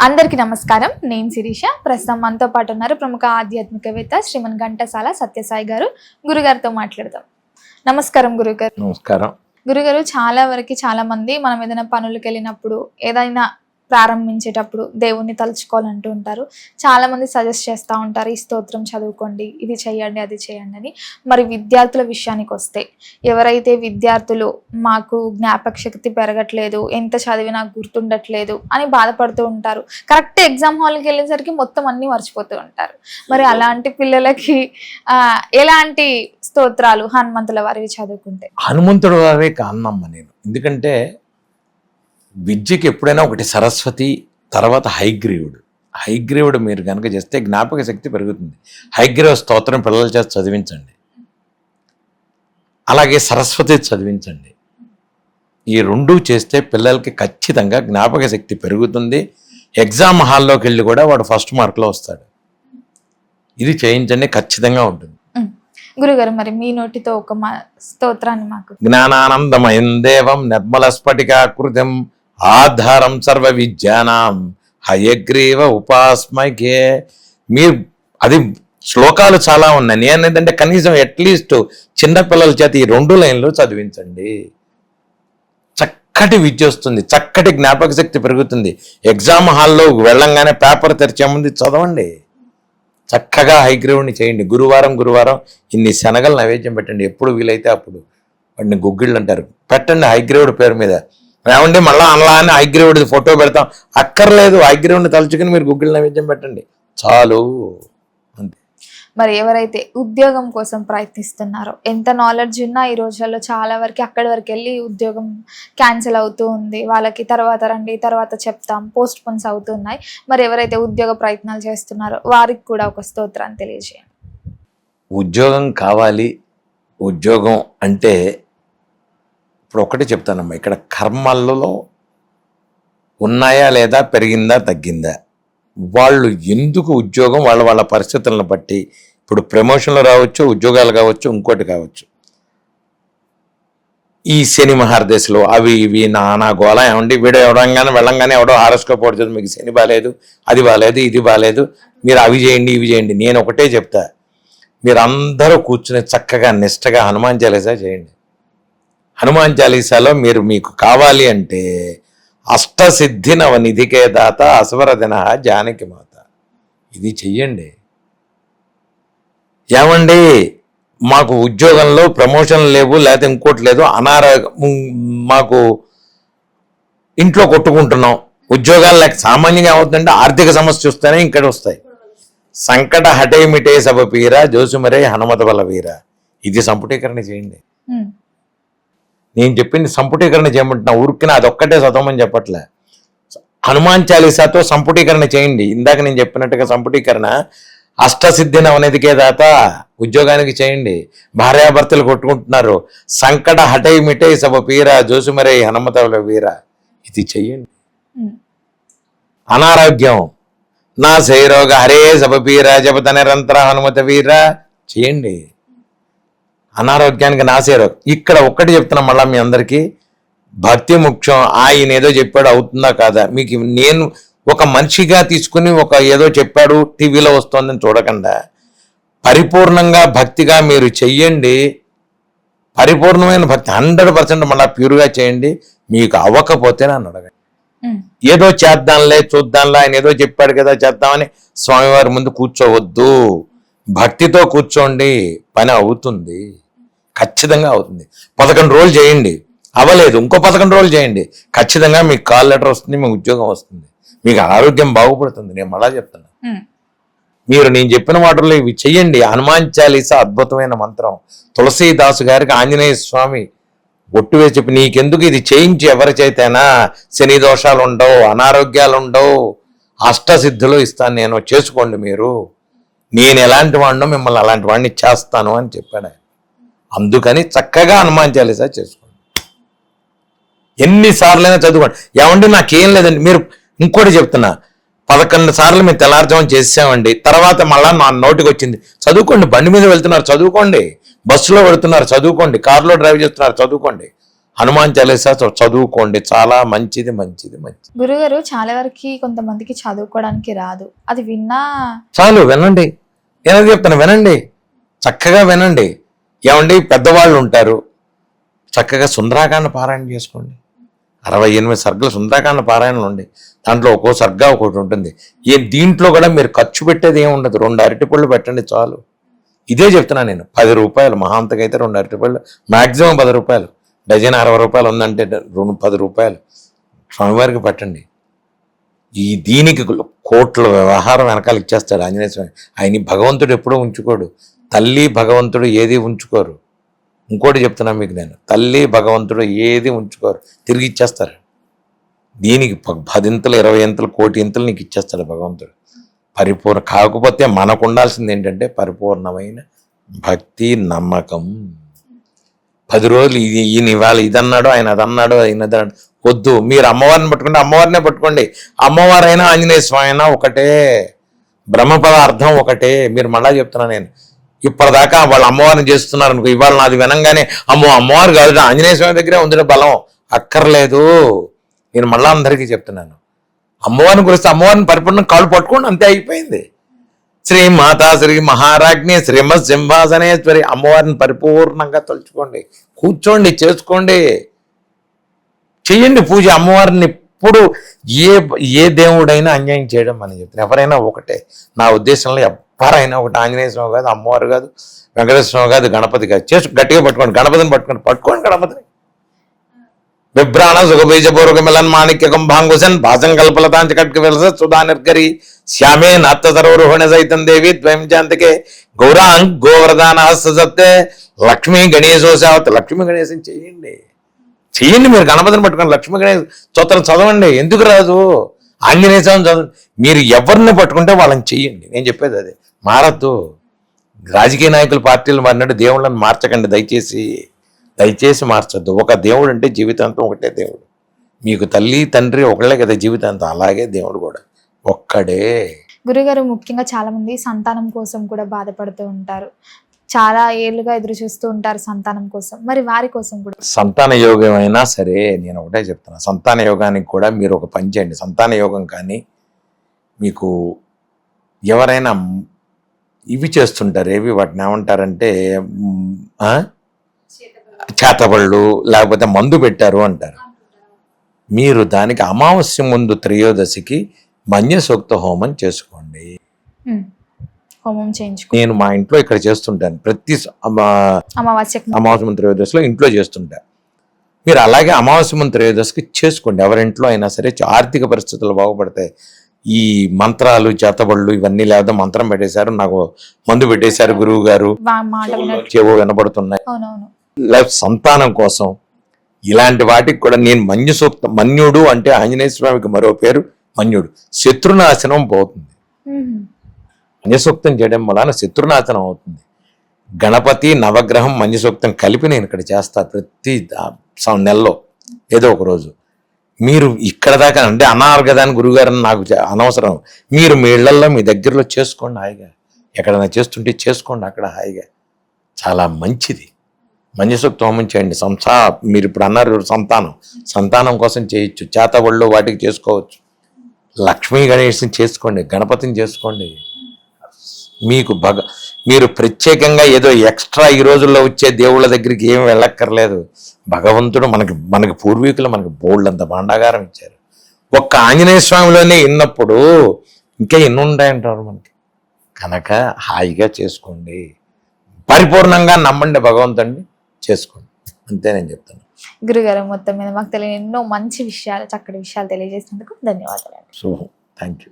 అందరికీ నమస్కారం. నేను శిరీష. ప్రస్తుతం మనతో పాటు ఉన్నారు ప్రముఖ ఆధ్యాత్మికవేత్త శ్రీమన్ ఘంటసాల సత్యసాయి గారు. గురుగారితో మాట్లాడదాం. నమస్కారం గురుగారు. నమస్కారం. గురుగారు, చాలా మంది మనం ఏదైనా పనులకు వెళ్ళినప్పుడు, ఏదైనా ప్రారంభించేటప్పుడు దేవుణ్ణి తలుచుకోవాలంటూ ఉంటారు. చాలా మంది సజెస్ట్ చేస్తూ ఉంటారు, ఈ స్తోత్రం చదువుకోండి, ఇది చేయండి, అది చేయండి అని. మరి విద్యార్థుల విషయానికి వస్తే, ఎవరైతే విద్యార్థులు మాకు జ్ఞాపక శక్తి పెరగట్లేదు, ఎంత చదివినా గుర్తుండట్లేదు అని బాధపడుతూ ఉంటారు, కరెక్ట్ ఎగ్జామ్ హాల్కి వెళ్ళేసరికి మొత్తం అన్నీ మర్చిపోతూ ఉంటారు. మరి అలాంటి పిల్లలకి ఎలాంటి స్తోత్రాలు హనుమంతుల వారివి చదువుకుంటే? హనుమంతుడు వారే కాన్నమ్మ నేను. ఎందుకంటే విద్యకి ఎప్పుడైనా ఒకటి సరస్వతి, తర్వాత హైగ్రీవుడు మీరు కనుక చేస్తే జ్ఞాపక శక్తి పెరుగుతుంది. హైగ్రీవ స్తోత్రం పిల్లల చేత చదివించండి, అలాగే సరస్వతి చదివించండి. ఈ రెండూ చేస్తే పిల్లలకి ఖచ్చితంగా జ్ఞాపక శక్తి పెరుగుతుంది. ఎగ్జామ్ హాల్లోకి వెళ్ళి కూడా వాడు ఫస్ట్ మార్కులో వస్తాడు. ఇది చేయించండి, ఖచ్చితంగా ఉంటుంది. గురుగారు, మరి మీ నోటితో ఒక స్తోత్రాన్ని మాకు. జ్ఞానానందమయం దేవం నిర్మల స్ఫటికాకృతిం ఆధారం సర్వ విద్యానాం హయగ్రీవ ఉపాస్మకే. మీరు అది శ్లోకాలు చాలా ఉన్నాయి. నేనేంటంటే కనీసం అట్లీస్ట్ చిన్నపిల్లల చేత ఈ 2 లైన్లు చదివించండి. చక్కటి విద్య వస్తుంది, చక్కటి జ్ఞాపక శక్తి పెరుగుతుంది. ఎగ్జామ్ హాల్లో వెళ్ళంగానే పేపర్ తెరిచే ముందు చదవండి. చక్కగా హైగ్రీవుని చేయండి. గురువారం ఇన్ని శనగలు నైవేద్యం పెట్టండి. ఎప్పుడు వీలైతే అప్పుడు. వాడిని గుగ్గిళ్ళు అంటారు, పెట్టండి హైగ్రీవుడి పేరు మీద. ఏమండి మళ్ళీ అలా అని హైగ్రీవుడి ఫోటో పెడతాం అక్కర్లేదు. హైగ్రీవుని తలుచుకుని మీరు గుగ్గిళ్ళు నైవేద్యం పెట్టండి చాలు. అంతే. మరి ఎవరైతే ఉద్యోగం కోసం ప్రయత్నిస్తున్నారో, ఎంత నాలెడ్జ్ ఉన్నా ఈ రోజుల్లో చాలా వరకు అక్కడి వరకు వెళ్ళి ఉద్యోగం క్యాన్సిల్ అవుతూ ఉంది. వాళ్ళకి తర్వాత రండి, తర్వాత చెప్తాం, పోస్ట్ పోన్స్ అవుతున్నాయి. మరి ఎవరైతే ఉద్యోగ ప్రయత్నాలు చేస్తున్నారో వారికి కూడా ఒక స్తోత్రాన్ని తెలియజేయండి. ఉద్యోగం కావాలి. ఉద్యోగం అంటే ఇప్పుడు ఒకటి చెప్తానమ్మా, ఇక్కడ కర్మలలో ఉన్నాయా లేదా, పెరిగిందా తగ్గిందా, వాళ్ళు ఎందుకు ఉద్యోగం వాళ్ళ పరిస్థితులను బట్టి, ఇప్పుడు ప్రమోషన్లు రావచ్చు, ఉద్యోగాలు కావచ్చు, ఇంకోటి కావచ్చు. ఈ శని మహారదశలో అవి ఇవి నానా గోళ. ఏమండి వీడు వెళ్ళంగానే ఎవడో హారోస్కోప్ పడుతుంది, మీకు శని బాగాలేదు, అది బాగాలేదు, ఇది బాగాలేదు, మీరు అవి చేయండి, ఇవి చేయండి. నేను ఒకటే చెప్తా, మీరు అందరూ కూర్చుని చక్కగా నిష్టగా హనుమాన్ చాలీసా చేయండి. హనుమాన్ చాలీసాలో మీకు కావాలి అంటే అష్టసిద్ధి నవనిధికే దాత అశ్వరదిన జానకి మాత, ఇది చెయ్యండి. ఏమండి మాకు ఉద్యోగంలో ప్రమోషన్లు లేవు, లేకపోతే ఇంకోటి లేదు, మాకు ఇంట్లో కొట్టుకుంటున్నాం, ఉద్యోగాలు లేక సామాన్యంగా ఏమవుతుందంటే ఆర్థిక సమస్య వస్తేనే ఇక్కడ వస్తాయి. సంకట హటే మిటే సభ పీర జోసుమరే హనుమత బల వీర, ఇది సంపుటీకరణ చేయండి. నేను చెప్పింది సంపుటీకరణ చేయమంటున్నా, ఊరికిన అదొక్కటే చదవమని చెప్పట్లే. హనుమాన్ చాలీసాతో సంపుటీకరణ చేయండి. ఇందాక నేను చెప్పినట్టుగా సంపుటీకరణ అష్టసిద్ధి నవనిధికే దాత ఉద్యోగానికి చేయండి. భార్యాభర్తలు కొట్టుకుంటున్నారు, సంకట హటై మిటై సభ పీర జోసుమరే హనుమత వీర, ఇది చెయ్యండి. అనారోగ్యం నా శైరోగ హరే సభ పీర జపత నిరంతర హనుమత వీర చేయండి. అనారోగ్యానికి నాసేరోగం. ఇక్కడ ఒక్కటి చెప్తున్నా మళ్ళీ మీ అందరికీ, భక్తి ముఖ్యం. ఆయన ఏదో చెప్పాడు అవుతుందా కాదా, మీకు నేను ఒక మనిషిగా తీసుకుని ఏదో చెప్పాడు టీవీలో వస్తుందని చూడకుండా పరిపూర్ణంగా భక్తిగా మీరు చెయ్యండి. పరిపూర్ణమైన భక్తి 100% మళ్ళీ ప్యూర్గా చేయండి. మీకు అవ్వకపోతే నన్ను అడగండి. ఏదో చేద్దాంలే చూద్దాంలే, ఆయన ఏదో చెప్పాడు కదా చేద్దామని స్వామివారి ముందు కూర్చోవద్దు. భక్తితో కూర్చోండి, పని అవుతుంది, ఖచ్చితంగా అవుతుంది. 11 రోజులు చేయండి, అవ్వలేదు ఇంకో 11 రోజులు చేయండి, ఖచ్చితంగా మీకు కాల్ లెటర్ వస్తుంది, మీకు ఉద్యోగం వస్తుంది, మీకు ఆరోగ్యం బాగుపడుతుంది. నేను మళ్ళా చెప్తున్నా, మీరు నేను చెప్పిన మాటల్లో ఇవి చెయ్యండి. హనుమాన్ చాలీసా అద్భుతమైన మంత్రం. తులసీదాసు గారికి ఆంజనేయ స్వామి ఒట్టు వేసి చెప్పి, నీకెందుకు ఇది చేయించి ఎవరి చేతైనా శని దోషాలు ఉండవు, అనారోగ్యాలు ఉండవు, అష్టసిద్ధులు ఇస్తాను నేను, చేసుకోండి మీరు, నేను ఎలాంటి వాడినో మిమ్మల్ని అలాంటి వాడిని చేస్తాను అని చెప్పాడు. అందుకని చక్కగా హనుమాన్ చాలీసా చేసుకోండి, ఎన్నిసార్లైనా చదువుకోండి. ఏమంటే నాకేం లేదండి, మీరు ఇంకోటి చెప్తున్నా, 11 సార్లు మేము తెల్లారుజామున చేసామండి, తర్వాత మళ్ళా నా నోటికి వచ్చింది, చదువుకోండి. బండి మీద వెళ్తున్నారు చదువుకోండి, బస్సులో వెళుతున్నారు చదువుకోండి, కారులో డ్రైవ్ చేస్తున్నారు చదువుకోండి. హనుమాన్ చాలీసా చదువుకోండి, చాలా మంచిది మంచిది మంచిది. గురుగారు చాలా వరకు కొంతమందికి చదువుకోవడానికి రాదు, అది విన్నా చాలు వినండి, ఏదో చెప్తాను వినండి, చక్కగా వినండి. ఏమండి పెద్దవాళ్ళు ఉంటారు, చక్కగా సుందరాకాండ పారాయణ చేసుకోండి. 68 సర్గలు సుందరాకాండ పారాయణలు ఉండి, దాంట్లో ఒక్కో సర్గ ఒకటి ఉంటుంది. దీంట్లో కూడా మీరు ఖర్చు పెట్టేది ఏమి ఉండదు, 2 అరటిపళ్ళు పెట్టండి చాలు. ఇదే చెప్తున్నా నేను, 10 రూపాయలు మహాంతకైతే 2 అరటిపళ్ళు, మాక్సిమం 10 రూపాయలు, డజన్ 60 రూపాయలు ఉందంటే 10 రూపాయలు స్వామివారికి పెట్టండి. దీనికి కోట్ల వ్యవహారం వెనకాల ఇచ్చేస్తాడు ఆంజనేయ స్వామి. ఆయన భగవంతుడు ఎప్పుడూ ఉంచుకోడు, తల్లి భగవంతుడు ఏది ఉంచుకోరు. ఇంకోటి చెప్తున్నా మీకు నేను, తల్లి భగవంతుడు ఏది ఉంచుకోరు, తిరిగి ఇచ్చేస్తారు. దీనికి 10 ఇంతలు 20 ఇంతలు 1 కోటి ఇంతలు నీకు ఇచ్చేస్తాడు భగవంతుడు. పరిపూర్ణ కాకపోతే మనకు ఉండాల్సింది ఏంటంటే పరిపూర్ణమైన భక్తి, నమ్మకం. 10 రోజులు ఈయన ఇవాళ ఇదన్నాడు, ఆయన అదన్నాడు, ఆయన అదన్నాడు వద్దు. మీరు అమ్మవారిని పట్టుకుంటే అమ్మవారినే పట్టుకోండి. అమ్మవారైనా ఆంజనేయ స్వామి అయినా ఒకటే, బ్రహ్మ పదార్థం ఒకటే. మీరు మళ్ళా చెప్తున్నా నేను, ఇప్పటిదాకా వాళ్ళు అమ్మవారిని చేస్తున్నారు అనుకో, ఇవాళ నాది వినంగానే అమ్మో అమ్మవారు కాదు ఆంజనేయ స్వామి దగ్గరే ఉంది బలం, అక్కర్లేదు. నేను మళ్ళా అందరికీ చెప్తున్నాను, అమ్మవారిని గురిస్తే అమ్మవారిని పరిపూర్ణ కాళ్ళు పట్టుకోండి, అంతే అయిపోయింది. శ్రీ మాతా శ్రీ మహారాజ్ఞి శ్రీమత్ సింహాసనేశ్వరి అమ్మవారిని పరిపూర్ణంగా తలుచుకోండి, కూర్చోండి, చేసుకోండి, చెయ్యండి పూజ. అమ్మవారిని ఎప్పుడు ఏ దేవుడైనా అన్యాయం చేయడం అని చెప్తాను. ఎవరైనా ఒకటే, నా ఉద్దేశంలో ఎవరైనా ఒకటి, ఆంజనేయ స్వామి కాదు, అమ్మవారు కాదు, వెంకటేశ్వర స్వామి కాదు, గణపతి కాదు. గట్టిగా పట్టుకోండి, గణపతిని పట్టుకోండి గణపతిని. బిభ్రాణ సుఖబీజపూర్వక మిలన్ మాణిక్యకం భాంగుసన్ భాసం కల్పలతాంచ కట్క విలస సుధా నిర్గరి శ్యామే నాత్త సర్వరోహణ సైతం దేవి ద్వయం శాంతికే గౌరాంగ్ గోవర్ధన సత్తే లక్ష్మీ గణేశోశావత్. లక్ష్మీ గణేశం చెయ్యండి. మీరు గణపతిని పట్టుకోండి, లక్ష్మీ గణేశ స్తోత్రం చదవండి. ఎందుకు రాదు? ఆంజనేయ స్వామి చదవండి. మీరు ఎవరిని పట్టుకుంటే వాళ్ళని చెయ్యండి. నేను చెప్పేది అదే, మారద్దు. రాజకీయ నాయకులు పార్టీలు మారినట్టు దేవుళ్ళని మార్చకండి దయచేసి మార్చొద్దు. ఒక దేవుడు అంటే జీవితాంతం ఒకటే దేవుడు. మీకు తల్లి తండ్రి ఒకళ్ళే కదా జీవితాంతం, అలాగే దేవుడు కూడా ఒక్కడే. గురుగారు ముఖ్యంగా చాలా మంది సంతానం కోసం కూడా బాధపడుతూ ఉంటారు, చాలా ఏళ్ళుగా ఎదురు చూస్తూ ఉంటారు సంతానం కోసం. మరి వారి కోసం కూడా సంతాన యోగం అయినా సరే నేను ఒకటే చెప్తున్నా, సంతాన యోగానికి కూడా మీరు ఒక పని చేయండి. సంతాన యోగం కానీ మీకు ఎవరైనా ఇవి చేస్తుంటారు, ఏవి వాటిని ఏమంటారంటే చేతబళ్ళు, లేకపోతే మందు పెట్టారు అంటారు. మీరు దానికి అమావాస్య ముందు త్రయోదశికి మన్యసూక్త హోమం చేసుకోండి. హోమం చేయించుకో. నేను మా ఇంట్లో ఇక్కడ చేస్తుంటాను, ప్రతి అమావాస్య ముందు త్రయోదశిలో ఇంట్లో చేస్తుంటా. మీరు అలాగే అమావాస్య ముందు త్రయోదశికి చేసుకోండి. ఎవరింట్లో అయినా సరే ఆర్థిక పరిస్థితులు బాగుపడతాయి. ఈ మంత్రాలు చేతబళ్ళు ఇవన్నీ లేదా మంత్రం పెట్టేశారు, నాకు మందు పెట్టేశారు గురువు గారు, చెవో వినపడుతున్నాయి, సంతానం కోసం ఇలాంటి వాటికి కూడా నేను మన్యుడు అంటే ఆంజనేయ స్వామికి మరో పేరు మన్యుడు. శత్రునాశనం పోతుంది. మన్యసూక్తం చేయడం వలన శత్రునాశనం అవుతుంది. గణపతి నవగ్రహం మన్యసూక్తం కలిపి నేను ఇక్కడ చేస్తా ప్రతి నెలలో ఏదో ఒక రోజు. మీరు ఇక్కడ దాకా అంటే అన్నారు కదా అని గురువుగారు నాకు అనవసరం. మీరు మీ ఇళ్లలో మీ దగ్గరలో చేసుకోండి హాయిగా, ఎక్కడైనా చేస్తుంటే చేసుకోండి అక్కడ హాయిగా, చాలా మంచిది. మన్యసూక్త హోమం చేయండి. మీరు ఇప్పుడు అన్నారు సంతానం కోసం చేయొచ్చు, చేతబళ్ళు వాటికి చేసుకోవచ్చు. లక్ష్మీ గణేష్ని చేసుకోండి, గణపతిని చేసుకోండి. మీరు ప్రత్యేకంగా ఏదో ఎక్స్ట్రా ఈ రోజుల్లో వచ్చే దేవుళ్ళ దగ్గరికి ఏమి వెళ్ళక్కర్లేదు. భగవంతుడు మనకి పూర్వీకులు మనకి బోల్డంత భాండాగారం ఇచ్చారు. ఒక్క ఆంజనేయ స్వామిలోనే ఇన్నప్పుడు ఇంకా ఎన్ని ఉంటాయంటారు మనకి. కనుక హాయిగా చేసుకోండి, పరిపూర్ణంగా నమ్మండి భగవంతుడిని, చేసుకోండి, అంతే నేను చెప్తాను. గురుగారు మొత్తం మీద మాకు తెలియని ఎన్నో మంచి విషయాలు, చక్కటి విషయాలు తెలియజేసినందుకు ధన్యవాదాలు. So thank you.